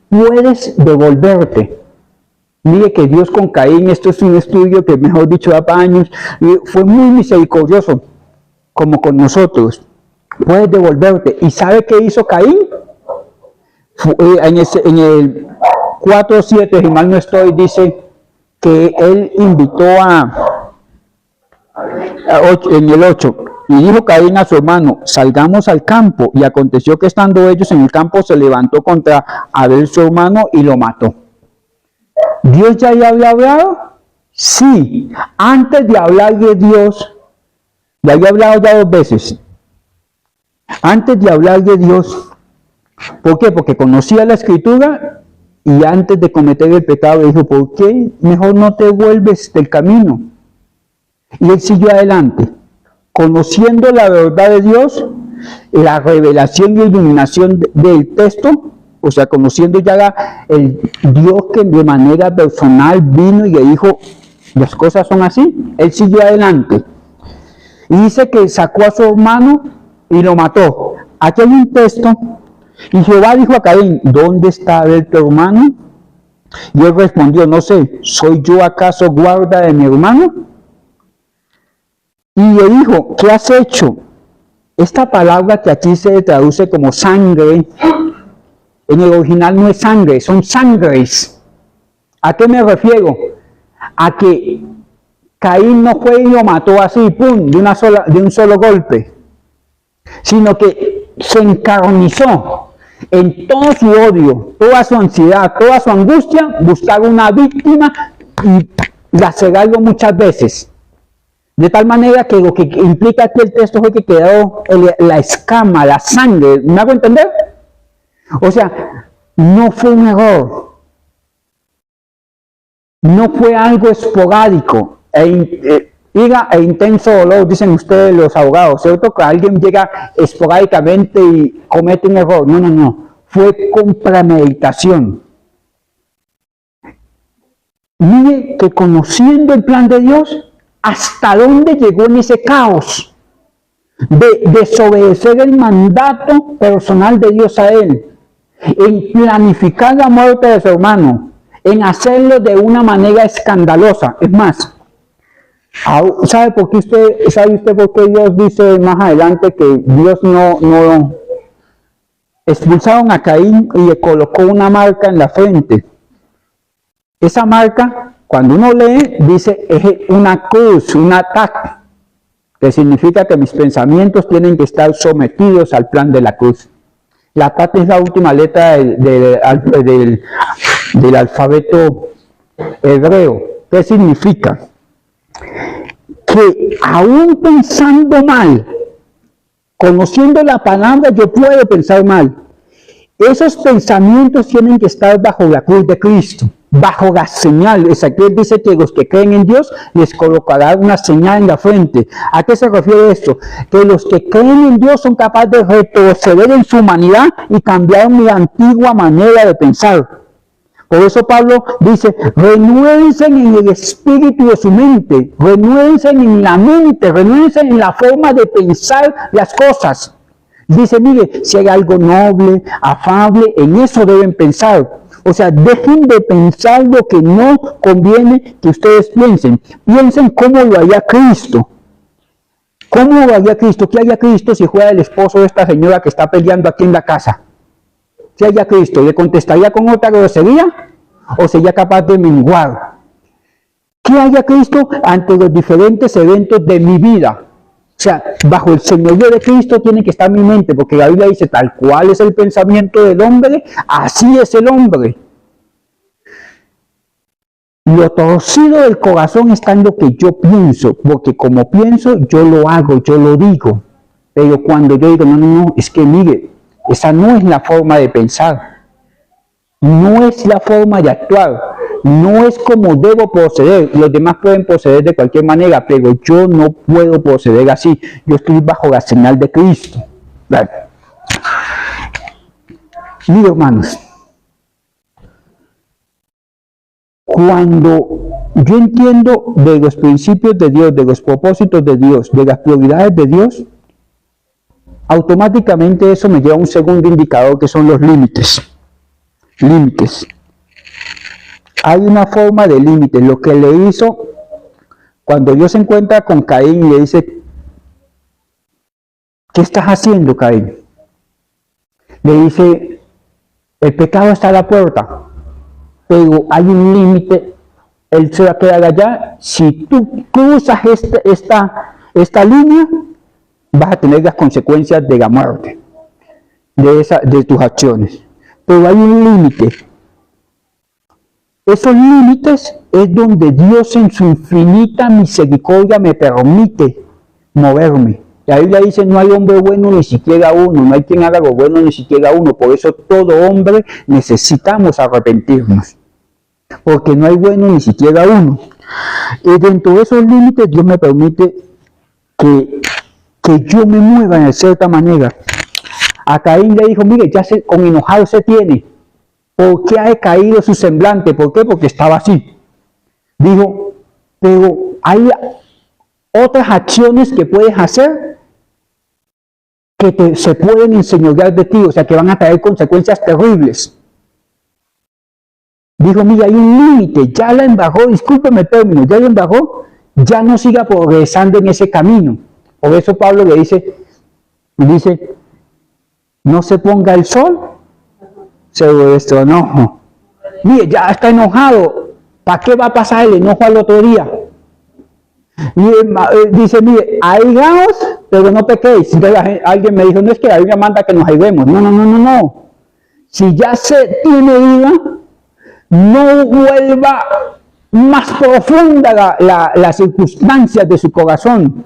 puedes devolverte. Mire que Dios con Caín, esto es un estudio que mejor dicho da para años, fue muy misericordioso, como con nosotros. Puedes devolverte. ¿Y sabe qué hizo Caín? En el 4:7, si mal no estoy, dice que él invitó en el 8, y dijo Caín a su hermano, salgamos al campo, y aconteció que estando ellos en el campo, se levantó contra Abel su hermano y lo mató. ¿Dios ya había hablado? Sí. Antes de hablar de Dios, le había hablado ya 2 veces. Antes de hablar de Dios, ¿por qué? Porque conocía la escritura y antes de cometer el pecado dijo, ¿por qué mejor no te vuelves del camino? Y él siguió adelante, conociendo la verdad de Dios, la revelación y iluminación del texto, o sea, conociendo ya el Dios que de manera personal vino y le dijo, las cosas son así. Él siguió adelante. Y dice que sacó a su hermano y lo mató. Aquí hay un texto. Y Jehová dijo a Caín, ¿dónde está Abel tu hermano? Y él respondió, no sé, ¿soy yo acaso guarda de mi hermano? Y le dijo, ¿qué has hecho? Esta palabra que aquí se traduce como sangre, en el original no es sangre, son sangres. ¿A qué me refiero? A que Caín no fue y lo mató así, pum, de un solo golpe, sino que se encarnizó en todo su odio, toda su ansiedad, toda su angustia, buscar una víctima y lacerarlo muchas veces. De tal manera que lo que implica aquí el texto fue que quedó la escama, la sangre. ¿Me hago entender? O sea, no fue un error. No fue algo esporádico e intenso dolor, dicen ustedes los abogados, ¿cierto? Que alguien llega esporádicamente y comete un error. No, no, no. Fue con premeditación. Mire que conociendo el plan de Dios, ¿hasta dónde llegó en ese caos? De desobedecer el mandato personal de Dios a él, en planificar la muerte de su hermano, en hacerlo de una manera escandalosa. Es más, ¿sabe usted por qué Dios dice más adelante que Dios no expulsaron a Caín y le colocó una marca en la frente? Esa marca, cuando uno lee, dice es una cruz, un ataque, que significa que mis pensamientos tienen que estar sometidos al plan de la cruz. La TAT es la última letra del alfabeto hebreo. ¿Qué significa? Que aún pensando mal, conociendo la palabra, yo puedo pensar mal. Esos pensamientos tienen que estar bajo la cruz de Cristo, bajo la señal. Ezequiel dice que los que creen en Dios les colocará una señal en la frente. ¿A qué se refiere esto? Que los que creen en Dios son capaces de retroceder en su humanidad y cambiar mi antigua manera de pensar. Por eso Pablo dice, renuévense en el espíritu de su mente, renuévense en la mente, renuévense en la forma de pensar las cosas. Dice, mire, si hay algo noble, afable, en eso deben pensar. O sea, dejen de pensar lo que no conviene que ustedes piensen. Piensen cómo lo haría Cristo. ¿Cómo lo haría Cristo? ¿Qué haría Cristo si fuera el esposo de esta señora que está peleando aquí en la casa? ¿Qué haría Cristo? ¿Le contestaría con otra grosería? ¿O sería capaz de menguar? ¿Qué haría Cristo ante los diferentes eventos de mi vida? O sea, bajo el señorío de Cristo tiene que estar mi mente, porque la Biblia dice, tal cual es el pensamiento del hombre, así es el hombre. Lo torcido del corazón está en lo que yo pienso, porque como pienso, yo lo hago, yo lo digo. Pero cuando yo digo, no, es que mire, esa no es la forma de pensar, no es la forma de actuar, no es como debo proceder. Los demás pueden proceder de cualquier manera, pero yo no puedo proceder así. Yo estoy bajo la señal de Cristo. Vale. Mire, hermanos, cuando yo entiendo de los principios de Dios, de los propósitos de Dios, de las prioridades de Dios, automáticamente eso me lleva a un segundo indicador que son los límites. Límites. Hay una forma de límite. Lo que le hizo cuando Dios se encuentra con Caín y le dice, ¿qué estás haciendo, Caín? Le dice, el pecado está a la puerta, pero hay un límite, él se va a quedar allá. Si tú cruzas esta línea, vas a tener las consecuencias de la muerte, de tus acciones. Pero hay un límite. Esos límites es donde Dios en su infinita misericordia me permite moverme. La Biblia dice, no hay hombre bueno ni siquiera uno, no hay quien haga lo bueno ni siquiera uno. Por eso todo hombre necesitamos arrepentirnos, porque no hay bueno ni siquiera uno. Y dentro de esos límites Dios me permite que yo me mueva de cierta manera. A Caín le dijo, mire, ya con enojado se tiene. ¿Por qué ha decaído su semblante? ¿Por qué? Porque estaba así. Dijo, pero hay otras acciones que puedes hacer que se pueden enseñorear de ti, o sea, que van a traer consecuencias terribles. Dijo, mira, hay un límite, ya la embarró, discúlpeme el término, ya la embarró, ya no siga progresando en ese camino. Por eso Pablo le dice, no se ponga el sol sobre vuestro enojo. Mire, ya está enojado, ¿para qué va a pasar el enojo al otro día? Y dice, mire, aigaos, pero no pequéis. Entonces alguien me dijo, no es que la Biblia manda que nos aiguemos. No. Si ya se tiene ira, no vuelva más profunda las circunstancias de su corazón.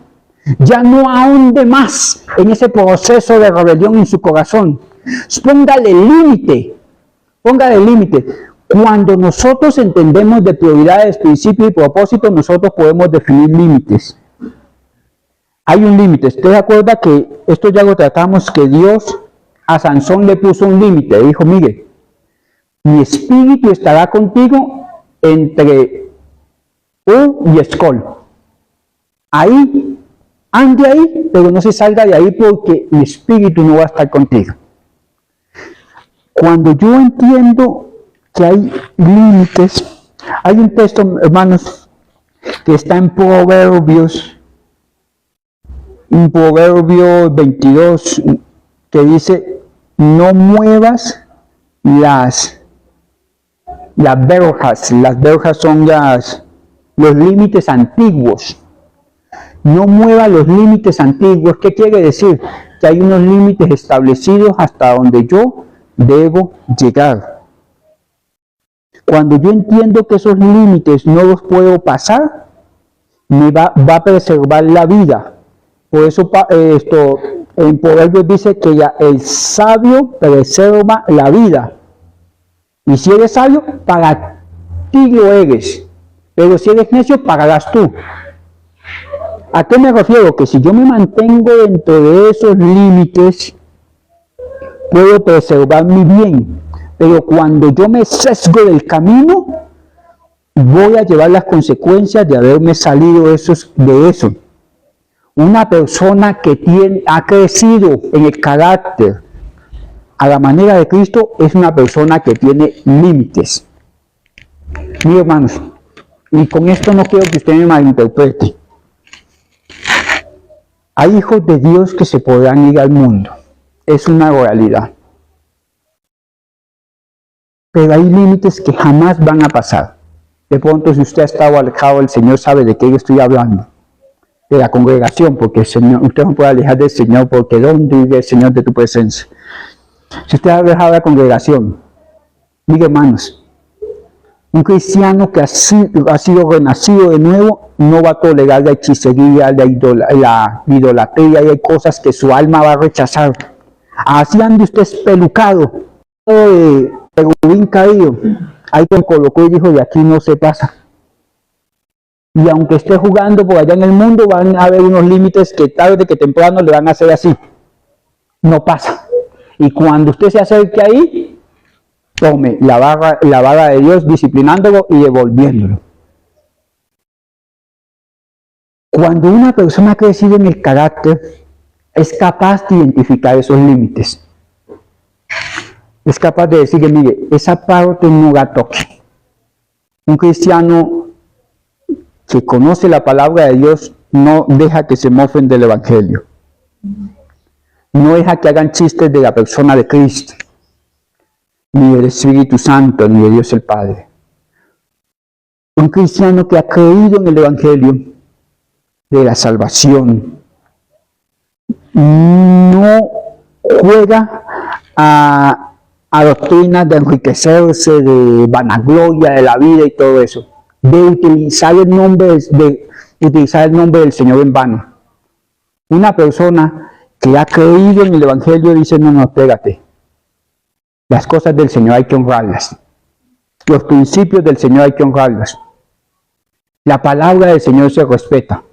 Ya no ahonde más en ese proceso de rebelión en su corazón. Póngale límite. Cuando nosotros entendemos de prioridades, principios y propósitos, nosotros podemos definir límites. Hay un límite. ¿Usted se acuerda que esto ya lo tratamos, que Dios a Sansón le puso un límite? Le dijo, mire, mi espíritu estará contigo entre U y Escol. Ahí, ande ahí, pero no se salga de ahí porque mi espíritu no va a estar contigo. Cuando yo entiendo que hay límites. Hay un texto, hermanos, que está en Proverbios 22, que dice, no muevas las verjas. Las verjas son los límites antiguos. No mueva los límites antiguos. ¿Qué quiere decir? Que hay unos límites establecidos hasta donde yo debo llegar. Cuando yo entiendo que esos límites no los puedo pasar, me va a preservar la vida. Por eso en Proverbios dice que el sabio preserva la vida. Y si eres sabio, para ti lo eres. Pero si eres necio, pagarás tú. ¿A qué me refiero? Que si yo me mantengo dentro de esos límites, puedo preservar mi bien. Pero cuando yo me sesgo del camino, voy a llevar las consecuencias de haberme salido de eso. Una persona que ha crecido en el carácter a la manera de Cristo es una persona que tiene límites. Mis hermanos, y con esto no quiero que usted me malinterprete. Hay hijos de Dios que se podrán ir al mundo. Es una realidad. Pero hay límites que jamás van a pasar. De pronto, si usted ha estado alejado del Señor, sabe de qué yo estoy hablando. De la congregación, porque el Señor, usted no puede alejar del Señor, porque ¿dónde vive el Señor de tu presencia? Si usted ha alejado de la congregación, mire, hermanos, un cristiano que ha sido renacido de nuevo no va a tolerar la hechicería, la idolatría, y hay cosas que su alma va a rechazar. Así ande usted espelucado, caído, ahí te colocó y dijo, de aquí no se pasa. Y aunque esté jugando por allá en el mundo, van a haber unos límites que tarde que temprano le van a hacer así. No pasa. Y cuando usted se acerque ahí, tome la vara de Dios disciplinándolo y devolviéndolo. Cuando una persona ha crecido en el carácter, es capaz de identificar esos límites. Es capaz de decirle, mire, esa parte no la toque. Un cristiano que conoce la palabra de Dios no deja que se mofen del Evangelio. No deja que hagan chistes de la persona de Cristo, ni del Espíritu Santo, ni de Dios el Padre. Un cristiano que ha creído en el Evangelio de la salvación no juega a doctrinas de enriquecerse, de vanagloria de la vida y todo eso, de utilizar el nombre del Señor en vano. Una persona que ha creído en el Evangelio dice, no, espérate, las cosas del Señor hay que honrarlas, los principios del Señor hay que honrarlos, la palabra del Señor se respeta.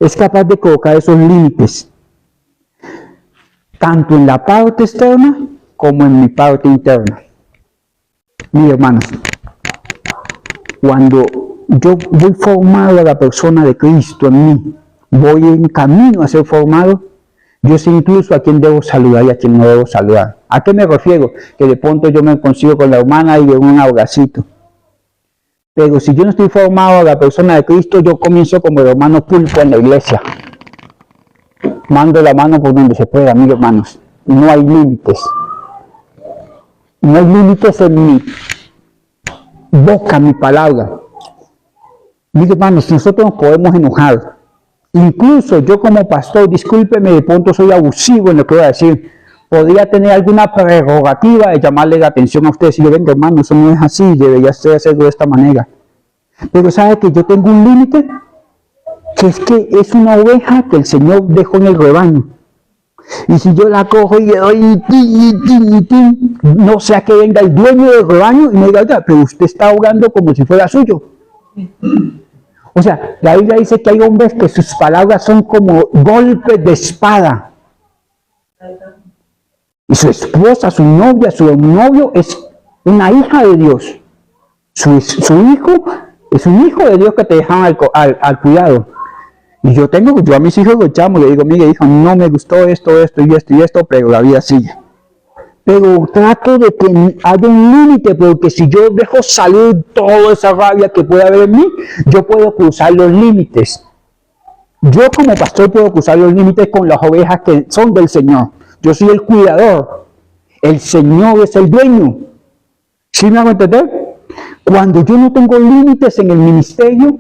Es capaz de colocar esos límites, tanto en la parte externa como en mi parte interna. Mis hermanos, cuando yo voy formado a la persona de Cristo en mí, voy en camino a ser formado, yo sé incluso a quién debo saludar y a quién no debo saludar. ¿A qué me refiero? Que de pronto yo me consigo con la hermana y de un abracito. Pero si yo no estoy formado a la persona de Cristo, yo comienzo como el hermano pulpo en la iglesia. Mando la mano por donde se pueda, mis hermanos. No hay límites. No hay límites en mi boca, mi palabra. Mis hermanos, nosotros nos podemos enojar. Incluso yo como pastor, discúlpeme, de pronto soy abusivo en lo que voy a decir. Podría tener alguna prerrogativa de llamarle la atención a ustedes y yo, venga hermano, eso no es así, debería hacerlo de esta manera. Pero sabe que yo tengo un límite, que es una oveja que el Señor dejó en el rebaño. Y si yo la cojo y le doy no sea que venga el dueño del rebaño y me diga, oiga, pero usted está ahogando como si fuera suyo. O sea, la Biblia dice que hay hombres que sus palabras son como golpes de espada. Y su esposa, su novia, su novio es una hija de Dios. Su hijo es un hijo de Dios que te dejan al cuidado. Y yo a mis hijos los llamo y le digo, mire hijo, no me gustó esto, pero la vida sigue. pero trato de que haya un límite, porque si yo dejo salir toda esa rabia que puede haber en mí, yo puedo cruzar los límites. Yo como pastor puedo cruzar los límites con las ovejas que son del Señor. Yo soy el cuidador. El Señor es el dueño. ¿Sí me hago entender? Cuando yo no tengo límites en el ministerio,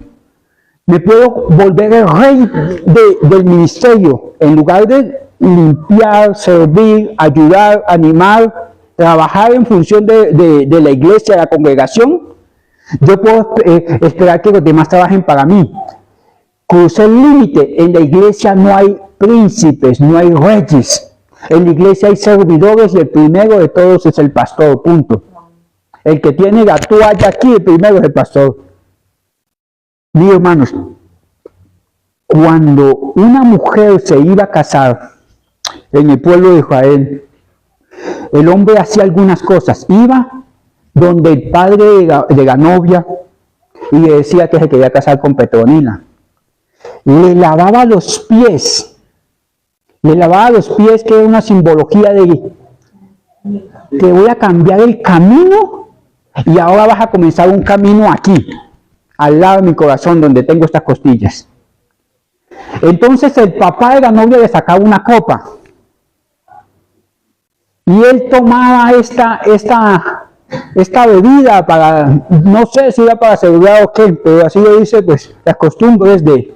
me puedo volver el rey del ministerio. En lugar de limpiar, servir, ayudar, animar, trabajar en función de la iglesia, de la congregación, yo puedo esperar que los demás trabajen para mí. Crucé el límite. En la iglesia no hay príncipes, no hay reyes. En la iglesia hay servidores y el primero de todos es el pastor, punto. El que tiene la toalla aquí, el primero es el pastor. Mis hermanos, cuando una mujer se iba a casar en el pueblo de Israel, el hombre hacía algunas cosas. Iba donde el padre de la novia y le decía que se quería casar con Petronila. Le lavaba los pies. Le lavaba los pies, que era una simbología de te voy a cambiar el camino y ahora vas a comenzar un camino aquí, al lado de mi corazón, donde tengo estas costillas. Entonces el papá de la novia le sacaba una copa y él tomaba esta bebida para, no sé si era para celebrar o qué, pero así lo dice pues las costumbres de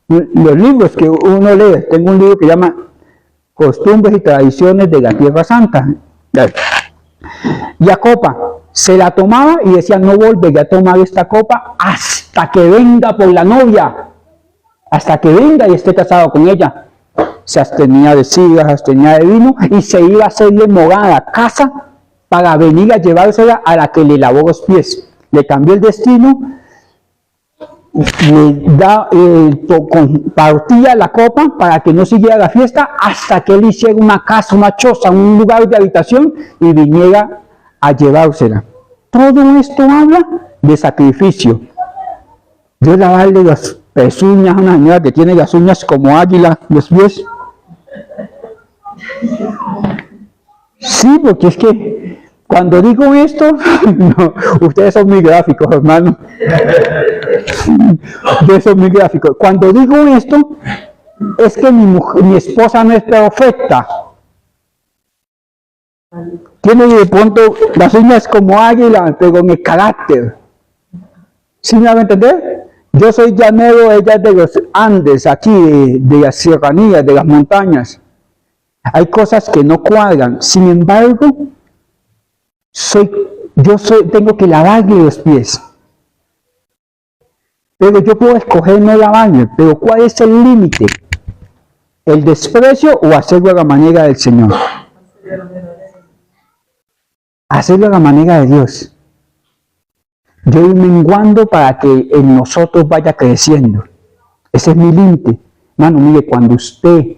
los libros que uno lee. Tengo un libro que se llama Costumbres y Tradiciones de la Tierra Santa. La copa se la tomaba y decía: no volveré a tomar esta copa hasta que venga por la novia, hasta que venga y esté casado con ella. Se abstenía de sidra, se abstenía de vino y se iba a hacerle morada, casa, para venir a llevársela a la que le lavó los pies. Le cambió el destino, compartía la copa para que no siguiera la fiesta hasta que él hiciera una casa, una choza, un lugar de habitación y viniera a llevársela. Todo esto habla de sacrificio. Yo lavarle las pezuñas a una señora que tiene las uñas como águila, los pies. Sí, porque es que cuando digo esto, no, ustedes son muy gráficos, hermano. Ustedes son muy gráficos. Cuando digo esto, es que mi esposa no es perfecta. Tiene de pronto las uñas como águila, pero en el carácter. ¿Sí me van a entender? Yo soy llanero, ella es de los Andes, aquí, de las serranías, de las montañas. Hay cosas que no cuadran. Sin embargo, tengo que lavarle los pies. Pero yo puedo escoger no lavarle. Pero ¿cuál es el límite? ¿El desprecio o hacerlo a la manera del Señor? Hacerlo a la manera de Dios. Yo ir menguando para que en nosotros vaya creciendo. Ese es mi límite. Mano, mire, cuando usted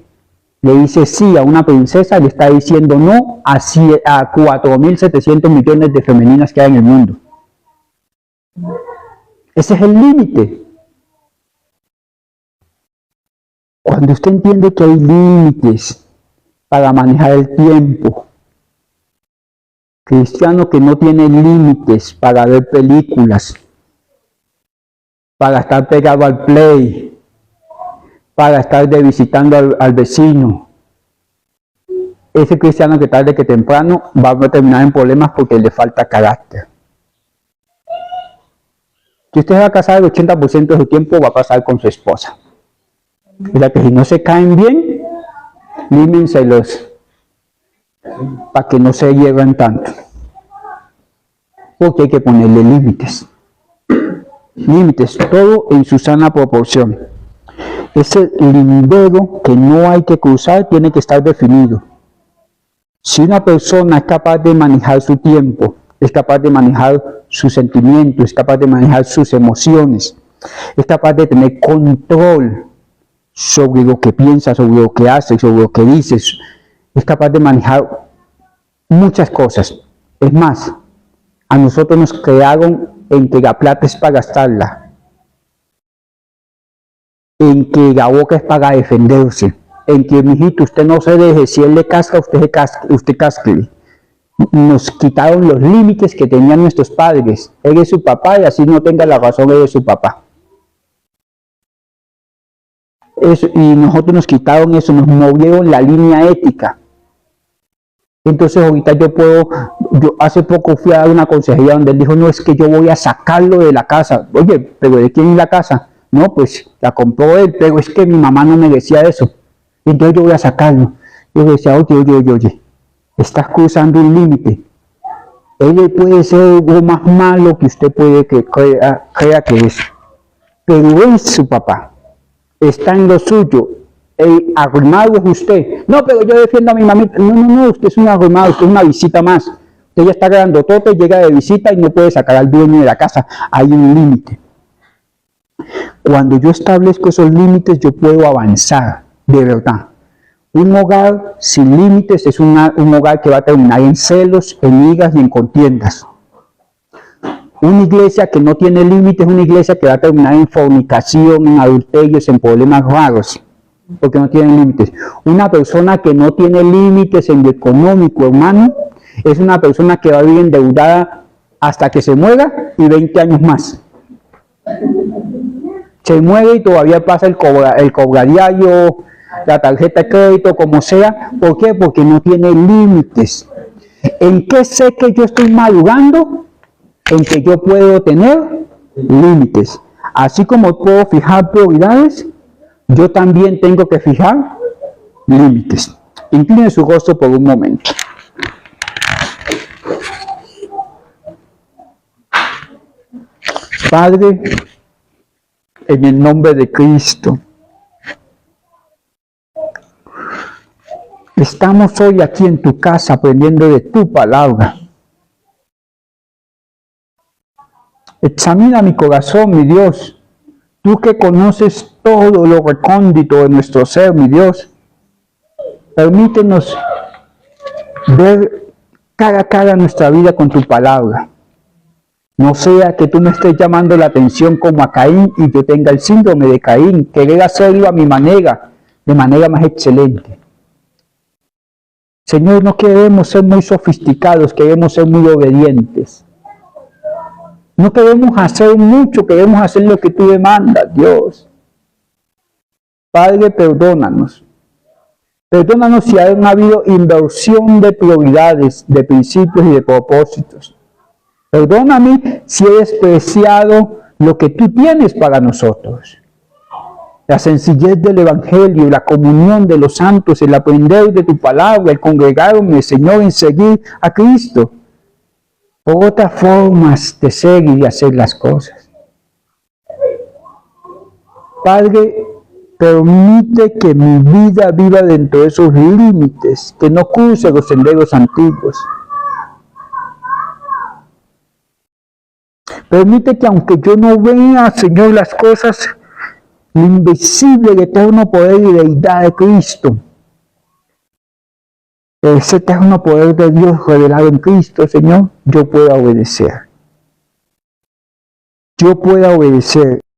le dice sí a una princesa, le está diciendo no a 4.700 millones de femeninas que hay en el mundo. Ese es el límite. Cuando usted entiende que hay límites para manejar el tiempo, cristiano que no tiene límites para ver películas, para estar pegado al play, para estar visitando al vecino. Ese cristiano que tarde que temprano va a terminar en problemas porque le falta carácter. Si usted va a casar, el 80% de su tiempo va a pasar con su esposa. O sea que si no se caen bien, límenselos para que no se hierran tanto. Porque hay que ponerle límites. Límites, todo en su sana proporción. Ese lindero que no hay que cruzar tiene que estar definido. Si una persona es capaz de manejar su tiempo, es capaz de manejar sus sentimientos, es capaz de manejar sus emociones, es capaz de tener control sobre lo que piensa, sobre lo que hace, sobre lo que dice, es capaz de manejar muchas cosas. Es más, a nosotros nos crearon en que la plata es para gastarla, en que la boca es para defenderse, en que, mijito, usted no se deje, si él le casca, usted casque. nos quitaron los límites que tenían nuestros padres. Él es su papá y así no tenga la razón, él es su papá. Eso, y nosotros nos quitaron eso, nos movieron la línea ética. Entonces ahorita yo hace poco fui a dar una consejería donde él dijo, no, es que yo voy a sacarlo de la casa. Oye, ¿pero de quién es la casa? No, pues la compró él, pero es que mi mamá no me decía eso. Entonces yo voy a sacarlo. Yo le decía, oye, estás cruzando un límite. Él puede ser algo más malo que usted puede que crea que es. Pero es su papá. Está en lo suyo. El arrimado es usted. No, pero yo defiendo a mi mamita. No, usted es un arrimado, usted es una visita más. Usted ya está grandotote, llega de visita y no puede sacar al dueño de la casa. Hay un límite. Cuando yo establezco esos límites, yo puedo avanzar, de verdad. Un hogar sin límites es un hogar que va a terminar en celos, en iras y en contiendas. Una iglesia que no tiene límites es una iglesia que va a terminar en fornicación, en adulterios, en problemas raros, porque no tiene límites. Una persona que no tiene límites en lo económico, hermano, es una persona que va a vivir endeudada hasta que se muera y 20 años más. Se muere y todavía pasa el cobradiario, la tarjeta de crédito, como sea. ¿Por qué? Porque no tiene límites. ¿En qué sé que yo estoy madurando? En que yo puedo tener límites. Así como puedo fijar prioridades, yo también tengo que fijar límites. Incline su rostro por un momento. Padre, en el nombre de Cristo, estamos hoy aquí en tu casa aprendiendo de tu palabra. Examina mi corazón, mi Dios. Tú que conoces todo lo recóndito de nuestro ser, mi Dios. Permítenos ver cara a cara nuestra vida con tu palabra. No sea que tú me estés llamando la atención como a Caín y yo tenga el síndrome de Caín, querer hacerlo a mi manera, de manera más excelente. Señor, no queremos ser muy sofisticados, queremos ser muy obedientes. No queremos hacer mucho, queremos hacer lo que tú demandas, Dios. Padre, perdónanos. Perdónanos si ha habido inversión de prioridades, de principios y de propósitos. Perdóname si he despreciado lo que tú tienes para nosotros. La sencillez del Evangelio, la comunión de los santos, el aprender de tu palabra, el congregarme, Señor, en seguir a Cristo. Por otras formas de ser y de hacer las cosas. Padre, permite que mi vida viva dentro de esos límites, que no cruce los senderos antiguos. Permite que aunque yo no vea, Señor, las cosas, lo invisible, el eterno poder y deidad de Cristo, ese eterno poder de Dios revelado en Cristo, Señor, yo pueda obedecer. Yo pueda obedecer.